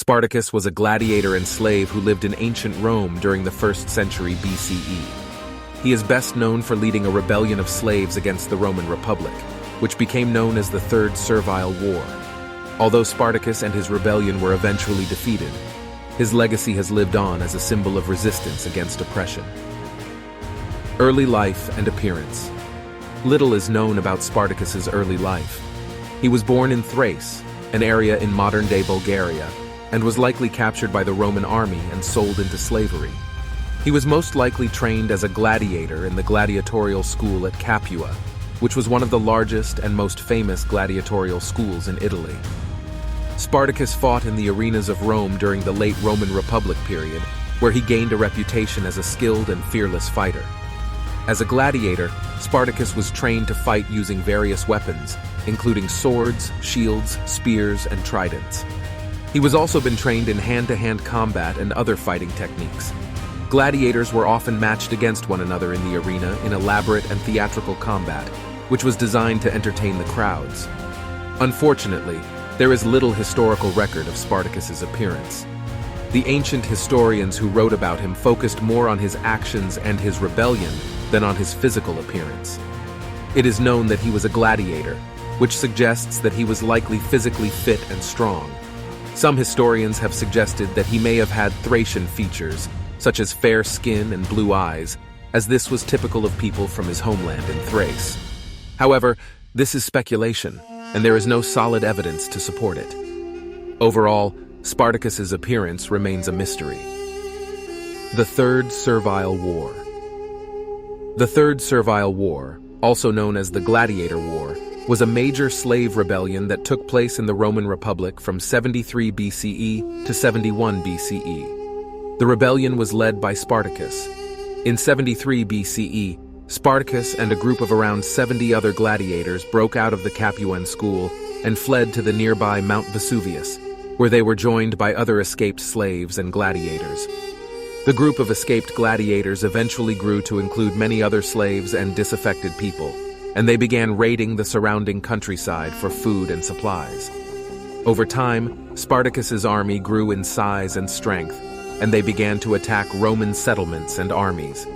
Spartacus was a gladiator and slave who lived in ancient Rome during the 1st century BCE. He is best known for leading a rebellion of slaves against the Roman Republic, which became known as the Third Servile War. Although Spartacus and his rebellion were eventually defeated, his legacy has lived on as a symbol of resistance against oppression. Early life and appearance. Little is known about Spartacus's early life. He was born in Thrace, an area in modern-day Bulgaria, and was likely captured by the Roman army and sold into slavery. He was most likely trained as a gladiator in the gladiatorial school at Capua, which was one of the largest and most famous gladiatorial schools in Italy. Spartacus fought in the arenas of Rome during the late Roman Republic period, where he gained a reputation as a skilled and fearless fighter. As a gladiator, Spartacus was trained to fight using various weapons, including swords, shields, spears, and tridents. He was also been trained in hand-to-hand combat and other fighting techniques. Gladiators were often matched against one another in the arena in elaborate and theatrical combat, which was designed to entertain the crowds. Unfortunately, there is little historical record of Spartacus's appearance. The ancient historians who wrote about him focused more on his actions and his rebellion than on his physical appearance. It is known that he was a gladiator, which suggests that he was likely physically fit and strong. Some historians have suggested that he may have had Thracian features, such as fair skin and blue eyes, as this was typical of people from his homeland in Thrace. However, this is speculation, and there is no solid evidence to support it. Overall, Spartacus's appearance remains a mystery. The Third Servile War. The Third Servile War, also known as the Gladiator War, was a major slave rebellion that took place in the Roman Republic from 73 BCE to 71 BCE. The rebellion was led by Spartacus. In 73 BCE, Spartacus and a group of around 70 other gladiators broke out of the Capuan school and fled to the nearby Mount Vesuvius, where they were joined by other escaped slaves and gladiators. The group of escaped gladiators eventually grew to include many other slaves and disaffected people, and they began raiding the surrounding countryside for food and supplies. Over time, Spartacus's army grew in size and strength, and they began to attack Roman settlements and armies.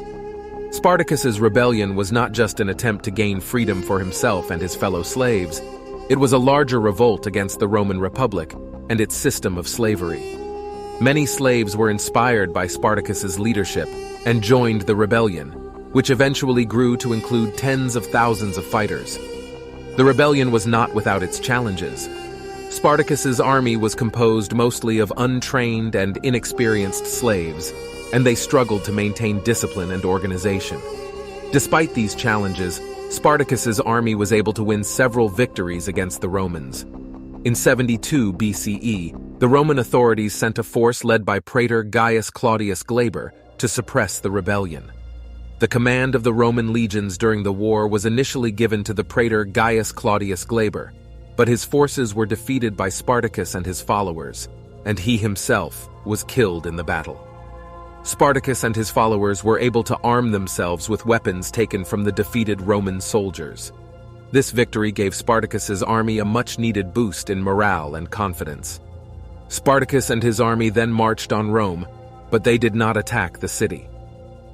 Spartacus's rebellion was not just an attempt to gain freedom for himself and his fellow slaves. It was a larger revolt against the Roman Republic and its system of slavery. Many slaves were inspired by Spartacus's leadership and joined the rebellion, which eventually grew to include tens of thousands of fighters. The rebellion was not without its challenges. Spartacus's army was composed mostly of untrained and inexperienced slaves, and they struggled to maintain discipline and organization. Despite these challenges, Spartacus's army was able to win several victories against the Romans. In 72 BCE, the Roman authorities sent a force led by Praetor Gaius Claudius Glaber to suppress the rebellion. The command of the Roman legions during the war was initially given to the praetor Gaius Claudius Glaber, but his forces were defeated by Spartacus and his followers, and he himself was killed in the battle. Spartacus and his followers were able to arm themselves with weapons taken from the defeated Roman soldiers. This victory gave Spartacus's army a much-needed boost in morale and confidence. Spartacus and his army then marched on Rome, but they did not attack the city.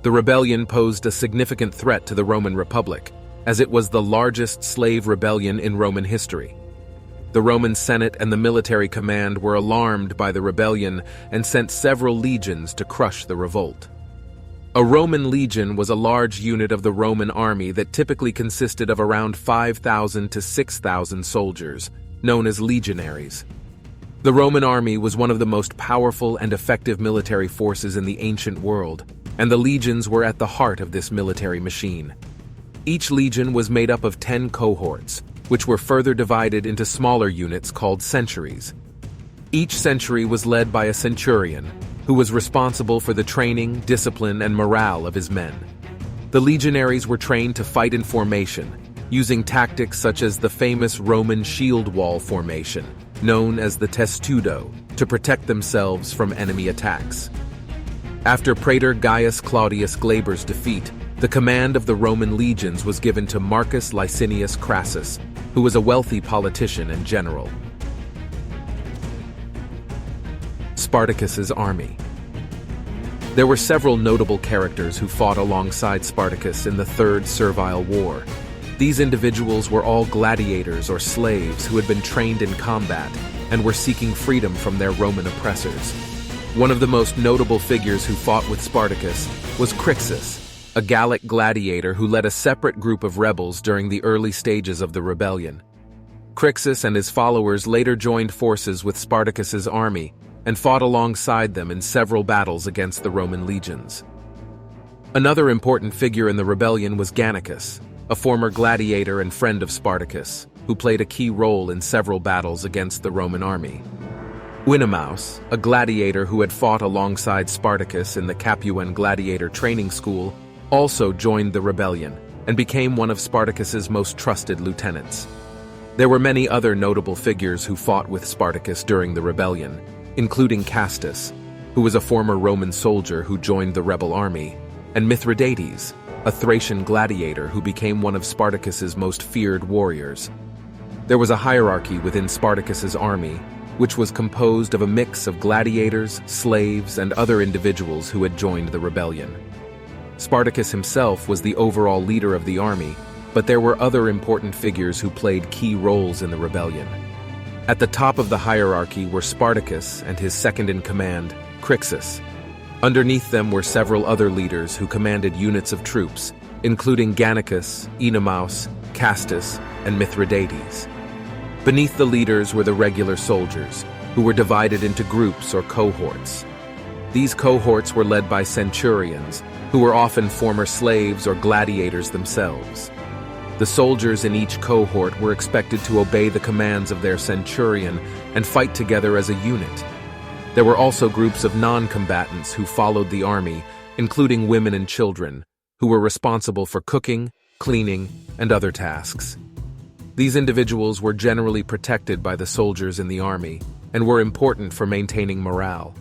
The rebellion posed a significant threat to the Roman Republic, as it was the largest slave rebellion in Roman history. The Roman Senate and the military command were alarmed by the rebellion and sent several legions to crush the revolt. A Roman legion was a large unit of the Roman army that typically consisted of around 5,000 to 6,000 soldiers, known as legionaries. The Roman army was one of the most powerful and effective military forces in the ancient world, and the legions were at the heart of this military machine. Each legion was made up of 10 cohorts, which were further divided into smaller units called centuries. Each century was led by a centurion, who was responsible for the training, discipline, and morale of his men. The legionaries were trained to fight in formation, using tactics such as the famous Roman shield wall formation, known as the testudo, to protect themselves from enemy attacks. After Praetor Gaius Claudius Glaber's defeat, the command of the Roman legions was given to Marcus Licinius Crassus, who was a wealthy politician and general. Spartacus's army. There were several notable characters who fought alongside Spartacus in the Third Servile War. These individuals were all gladiators or slaves who had been trained in combat and were seeking freedom from their Roman oppressors. One of the most notable figures who fought with Spartacus was Crixus, a Gallic gladiator who led a separate group of rebels during the early stages of the rebellion. Crixus and his followers later joined forces with Spartacus's army and fought alongside them in several battles against the Roman legions. Another important figure in the rebellion was Gannicus, a former gladiator and friend of Spartacus, who played a key role in several battles against the Roman army. Oenomaus, a gladiator who had fought alongside Spartacus in the Capuan gladiator training school, also joined the rebellion and became one of Spartacus's most trusted lieutenants. There were many other notable figures who fought with Spartacus during the rebellion, including Castus, who was a former Roman soldier who joined the rebel army, and Mithridates, a Thracian gladiator who became one of Spartacus's most feared warriors. There was a hierarchy within Spartacus's army, which was composed of a mix of gladiators, slaves, and other individuals who had joined the rebellion. Spartacus himself was the overall leader of the army, but there were other important figures who played key roles in the rebellion. At the top of the hierarchy were Spartacus and his second-in-command, Crixus. Underneath them were several other leaders who commanded units of troops, including Gannicus, Oenomaus, Castus, and Mithridates. Beneath the leaders were the regular soldiers, who were divided into groups or cohorts. These cohorts were led by centurions, who were often former slaves or gladiators themselves. The soldiers in each cohort were expected to obey the commands of their centurion and fight together as a unit. There were also groups of non-combatants who followed the army, including women and children, who were responsible for cooking, cleaning, and other tasks. These individuals were generally protected by the soldiers in the army and were important for maintaining morale.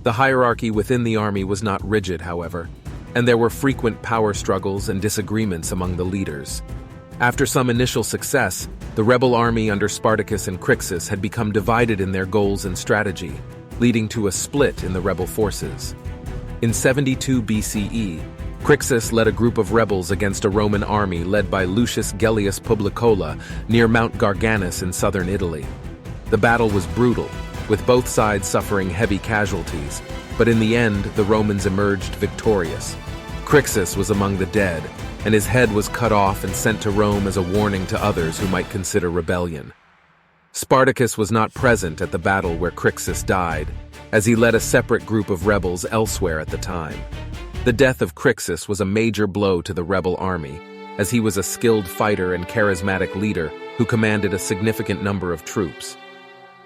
The hierarchy within the army was not rigid, however, and there were frequent power struggles and disagreements among the leaders. After some initial success, the rebel army under Spartacus and Crixus had become divided in their goals and strategy, leading to a split in the rebel forces. In 72 BCE, Crixus led a group of rebels against a Roman army led by Lucius Gellius Publicola near Mount Garganus in southern Italy. The battle was brutal, with both sides suffering heavy casualties, but in the end, the Romans emerged victorious. Crixus was among the dead, and his head was cut off and sent to Rome as a warning to others who might consider rebellion. Spartacus was not present at the battle where Crixus died, as he led a separate group of rebels elsewhere at the time. The death of Crixus was a major blow to the rebel army, as he was a skilled fighter and charismatic leader who commanded a significant number of troops.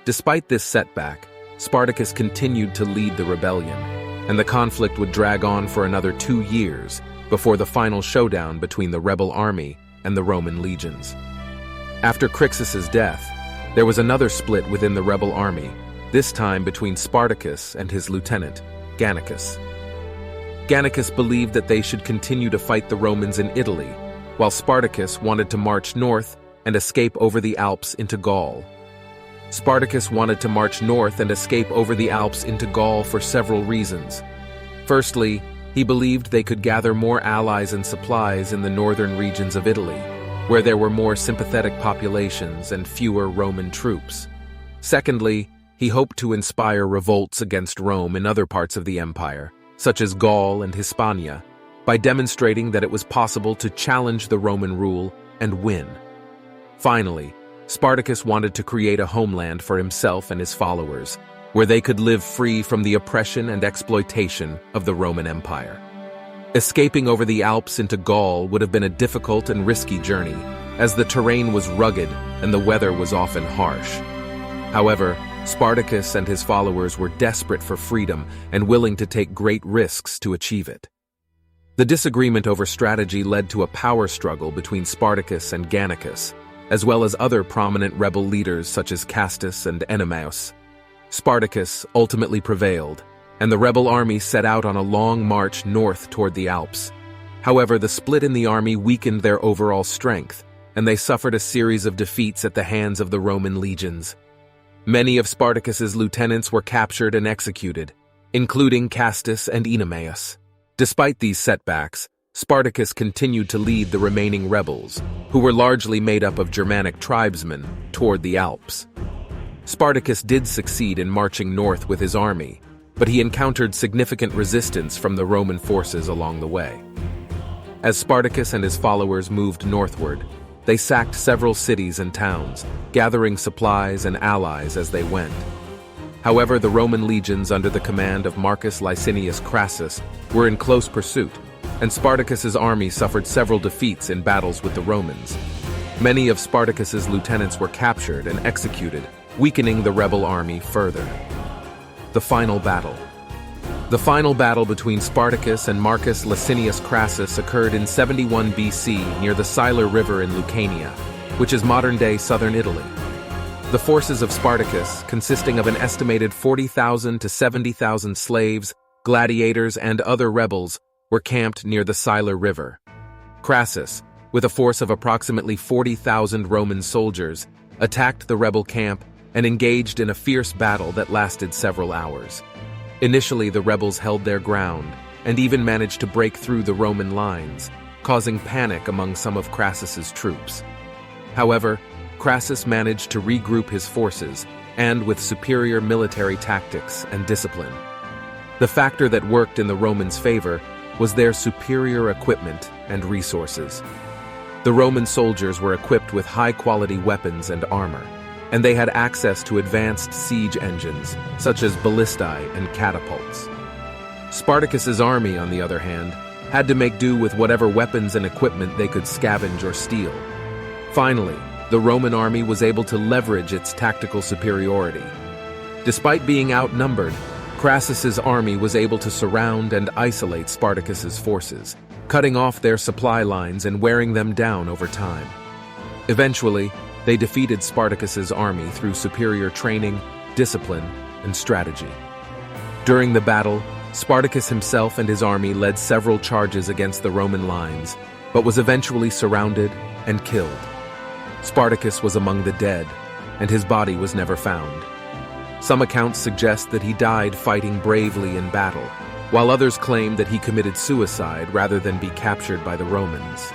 Despite this setback, Spartacus continued to lead the rebellion, and the conflict would drag on for another 2 years before the final showdown between the rebel army and the Roman legions. After Crixus's death, there was another split within the rebel army, this time between Spartacus and his lieutenant, Gannicus. Gannicus believed that they should continue to fight the Romans in Italy, while Spartacus wanted to march north and escape over the Alps into Gaul. Spartacus wanted to march north and escape over the Alps into Gaul for several reasons. Firstly, he believed they could gather more allies and supplies in the northern regions of Italy, where there were more sympathetic populations and fewer Roman troops. Secondly, he hoped to inspire revolts against Rome in other parts of the empire, such as Gaul and Hispania, by demonstrating that it was possible to challenge the Roman rule and win. Finally, Spartacus wanted to create a homeland for himself and his followers, where they could live free from the oppression and exploitation of the Roman Empire. Escaping over the Alps into Gaul would have been a difficult and risky journey, as the terrain was rugged and the weather was often harsh. However, Spartacus and his followers were desperate for freedom and willing to take great risks to achieve it. The disagreement over strategy led to a power struggle between Spartacus and Gannicus, as well as other prominent rebel leaders such as Castus and Oenomaus. Spartacus ultimately prevailed, and the rebel army set out on a long march north toward the Alps. However, the split in the army weakened their overall strength, and they suffered a series of defeats at the hands of the Roman legions. Many of Spartacus's lieutenants were captured and executed, including Castus and Oenomaus. Despite these setbacks, Spartacus continued to lead the remaining rebels, who were largely made up of Germanic tribesmen, toward the Alps. Spartacus did succeed in marching north with his army, but he encountered significant resistance from the Roman forces along the way. As Spartacus and his followers moved northward, they sacked several cities and towns, gathering supplies and allies as they went. However, the Roman legions under the command of Marcus Licinius Crassus were in close pursuit, and Spartacus's army suffered several defeats in battles with the Romans. Many of Spartacus's lieutenants were captured and executed, weakening the rebel army further. The final battle. The final battle between Spartacus and Marcus Licinius Crassus occurred in 71 BC near the Siler River in Lucania, which is modern-day southern Italy. The forces of Spartacus, consisting of an estimated 40,000 to 70,000 slaves, gladiators, and other rebels, were camped near the Siler River. Crassus, with a force of approximately 40,000 Roman soldiers, attacked the rebel camp and engaged in a fierce battle that lasted several hours. Initially, the rebels held their ground and even managed to break through the Roman lines, causing panic among some of Crassus's troops. However, Crassus managed to regroup his forces, and with superior military tactics and discipline. The factor that worked in the Romans' favor was their superior equipment and resources. The Roman soldiers were equipped with high-quality weapons and armor, and they had access to advanced siege engines, such as ballistae and catapults. Spartacus's army, on the other hand, had to make do with whatever weapons and equipment they could scavenge or steal. Finally, the Roman army was able to leverage its tactical superiority. Despite being outnumbered, Crassus's army was able to surround and isolate Spartacus's forces, cutting off their supply lines and wearing them down over time. Eventually, they defeated Spartacus's army through superior training, discipline, and strategy. During the battle, Spartacus himself and his army led several charges against the Roman lines, but was eventually surrounded and killed. Spartacus was among the dead, and his body was never found. Some accounts suggest that he died fighting bravely in battle, while others claim that he committed suicide rather than be captured by the Romans.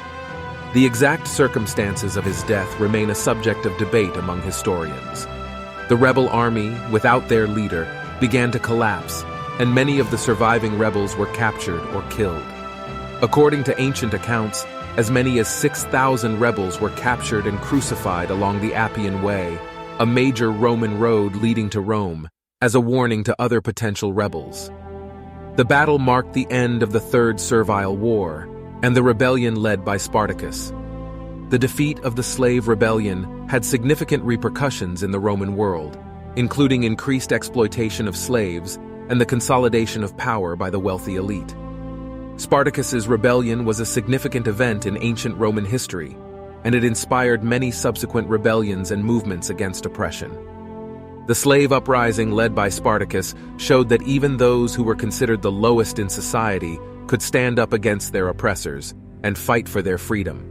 The exact circumstances of his death remain a subject of debate among historians. The rebel army, without their leader, began to collapse, and many of the surviving rebels were captured or killed. According to ancient accounts, as many as 6,000 rebels were captured and crucified along the Appian Way, a major Roman road leading to Rome, as a warning to other potential rebels. The battle marked the end of the Third Servile War and the rebellion led by Spartacus. The defeat of the slave rebellion had significant repercussions in the Roman world, including increased exploitation of slaves and the consolidation of power by the wealthy elite. Spartacus's rebellion was a significant event in ancient Roman history, and it inspired many subsequent rebellions and movements against oppression. The slave uprising led by Spartacus showed that even those who were considered the lowest in society could stand up against their oppressors and fight for their freedom.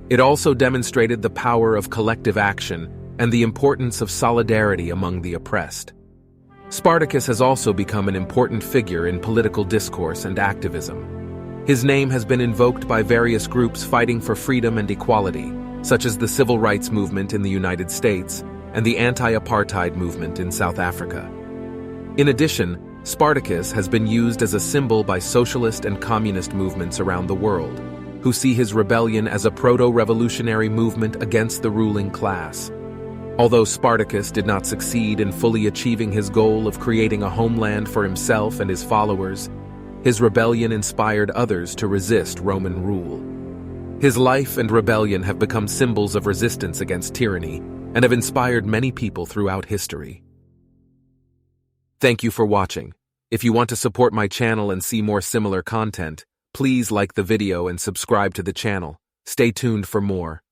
It also demonstrated the power of collective action and the importance of solidarity among the oppressed. Spartacus has also become an important figure in political discourse and activism. His name has been invoked by various groups fighting for freedom and equality, such as the Civil Rights Movement in the United States and the anti-apartheid movement in South Africa. In addition, Spartacus has been used as a symbol by socialist and communist movements around the world, who see his rebellion as a proto-revolutionary movement against the ruling class. Although Spartacus did not succeed in fully achieving his goal of creating a homeland for himself and his followers, his rebellion inspired others to resist Roman rule. His life and rebellion have become symbols of resistance against tyranny and have inspired many people throughout history. Thank you for watching. If you want to support my channel and see more similar content, please like the video and subscribe to the channel. Stay tuned for more.